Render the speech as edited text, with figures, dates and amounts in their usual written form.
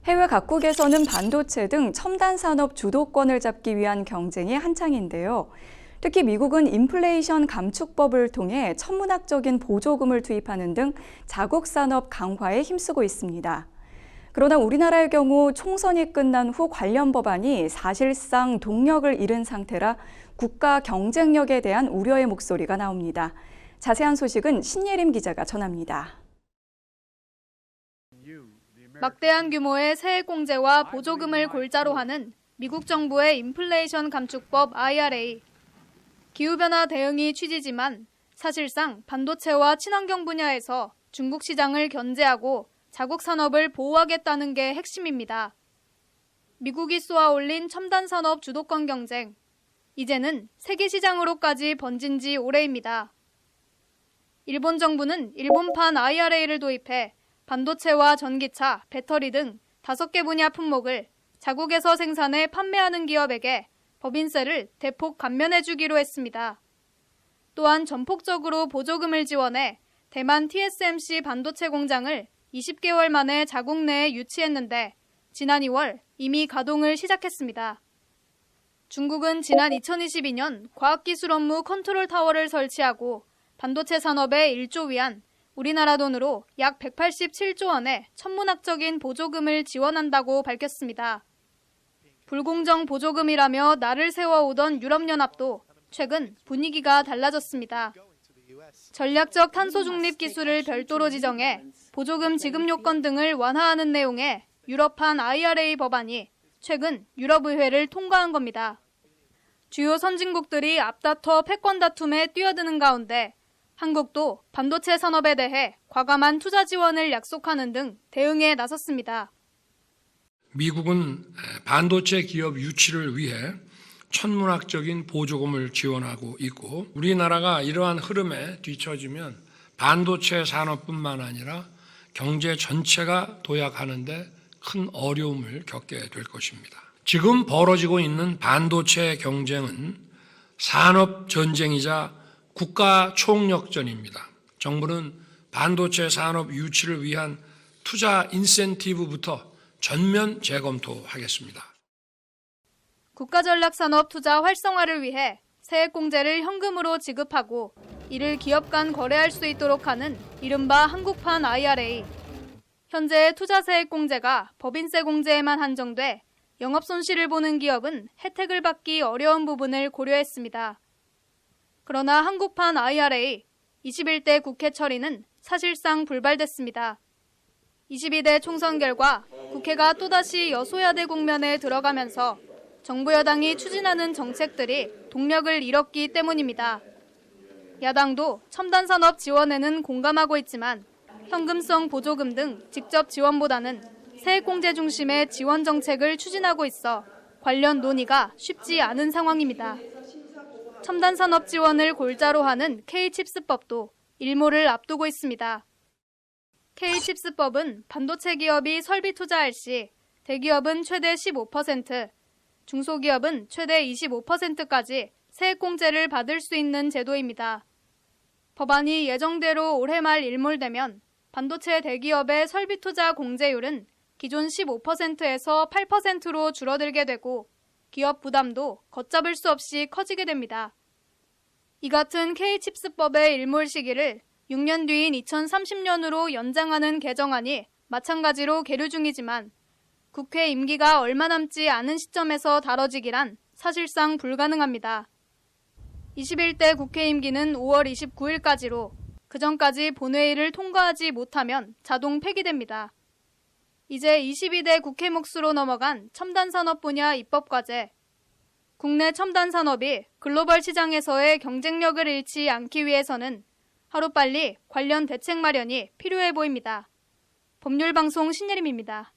해외 각국에서는 반도체 등 첨단 산업 주도권을 잡기 위한 경쟁이 한창인데요. 특히 미국은 인플레이션 감축법을 통해 천문학적인 보조금을 투입하는 등 자국 산업 강화에 힘쓰고 있습니다. 그러나 우리나라의 경우 총선이 끝난 후 관련 법안이 사실상 동력을 잃은 상태라 국가 경쟁력에 대한 우려의 목소리가 나옵니다. 자세한 소식은 신예림 기자가 전합니다. 막대한 규모의 세액공제와 보조금을 골자로 하는 미국 정부의 인플레이션 감축법 IRA. 기후변화 대응이 취지지만 사실상 반도체와 친환경 분야에서 중국 시장을 견제하고 자국 산업을 보호하겠다는 게 핵심입니다. 미국이 쏘아올린 첨단 산업 주도권 경쟁. 이제는 세계 시장으로까지 번진 지 오래입니다. 일본 정부는 일본판 IRA를 도입해 반도체와 전기차, 배터리 등 5개 분야 품목을 자국에서 생산해 판매하는 기업에게 법인세를 대폭 감면해주기로 했습니다. 또한 전폭적으로 보조금을 지원해 대만 TSMC 반도체 공장을 20개월 만에 자국 내에 유치했는데 지난 2월 이미 가동을 시작했습니다. 중국은 지난 2022년 과학기술 업무 컨트롤 타워를 설치하고 반도체 산업에 1조 위안, 우리나라 돈으로 약 187조 원의 천문학적인 보조금을 지원한다고 밝혔습니다. 불공정 보조금이라며 날을 세워오던 유럽연합도 최근 분위기가 달라졌습니다. 전략적 탄소 중립 기술을 별도로 지정해 보조금 지급 요건 등을 완화하는 내용의 유럽판 IRA 법안이 최근 유럽의회를 통과한 겁니다. 주요 선진국들이 앞다퉈 패권 다툼에 뛰어드는 가운데 한국도 반도체 산업에 대해 과감한 투자 지원을 약속하는 등 대응에 나섰습니다. 미국은 반도체 기업 유치를 위해 천문학적인 보조금을 지원하고 있고 우리나라가 이러한 흐름에 뒤처지면 반도체 산업뿐만 아니라 경제 전체가 도약하는 데 큰 어려움을 겪게 될 것입니다. 지금 벌어지고 있는 반도체 경쟁은 산업 전쟁이자 국가 총력전입니다. 정부는 반도체 산업 유치를 위한 투자 인센티브부터 전면 재검토하겠습니다. 국가전략산업 투자 활성화를 위해 세액공제를 현금으로 지급하고 이를 기업 간 거래할 수 있도록 하는 이른바 한국판 IRA. 현재의 투자 세액공제가 법인세 공제에만 한정돼 영업손실을 보는 기업은 혜택을 받기 어려운 부분을 고려했습니다. 그러나 한국판 IRA 21대 국회 처리는 사실상 불발됐습니다. 22대 총선 결과 국회가 또다시 여소야대 국면에 들어가면서 정부 여당이 추진하는 정책들이 동력을 잃었기 때문입니다. 야당도 첨단산업 지원에는 공감하고 있지만 현금성 보조금 등 직접 지원보다는 세액공제 중심의 지원 정책을 추진하고 있어 관련 논의가 쉽지 않은 상황입니다. 첨단산업 지원을 골자로 하는 K-칩스법도 일몰을 앞두고 있습니다. K-칩스법은 반도체 기업이 설비 투자할 시 대기업은 최대 15%, 중소기업은 최대 25%까지 세액공제를 받을 수 있는 제도입니다. 법안이 예정대로 올해 말 일몰되면 반도체 대기업의 설비 투자 공제율은 기존 15%에서 8%로 줄어들게 되고 기업 부담도 걷잡을 수 없이 커지게 됩니다. 이 같은 K-칩스법의 일몰 시기를 6년 뒤인 2030년으로 연장하는 개정안이 마찬가지로 계류 중이지만 국회 임기가 얼마 남지 않은 시점에서 다뤄지기란 사실상 불가능합니다. 21대 국회 임기는 5월 29일까지로 그전까지 본회의를 통과하지 못하면 자동 폐기됩니다. 이제 22대 국회 몫으로 넘어간 첨단산업 분야 입법과제. 국내 첨단산업이 글로벌 시장에서의 경쟁력을 잃지 않기 위해서는 하루빨리 관련 대책 마련이 필요해 보입니다. 법률방송 신예림입니다.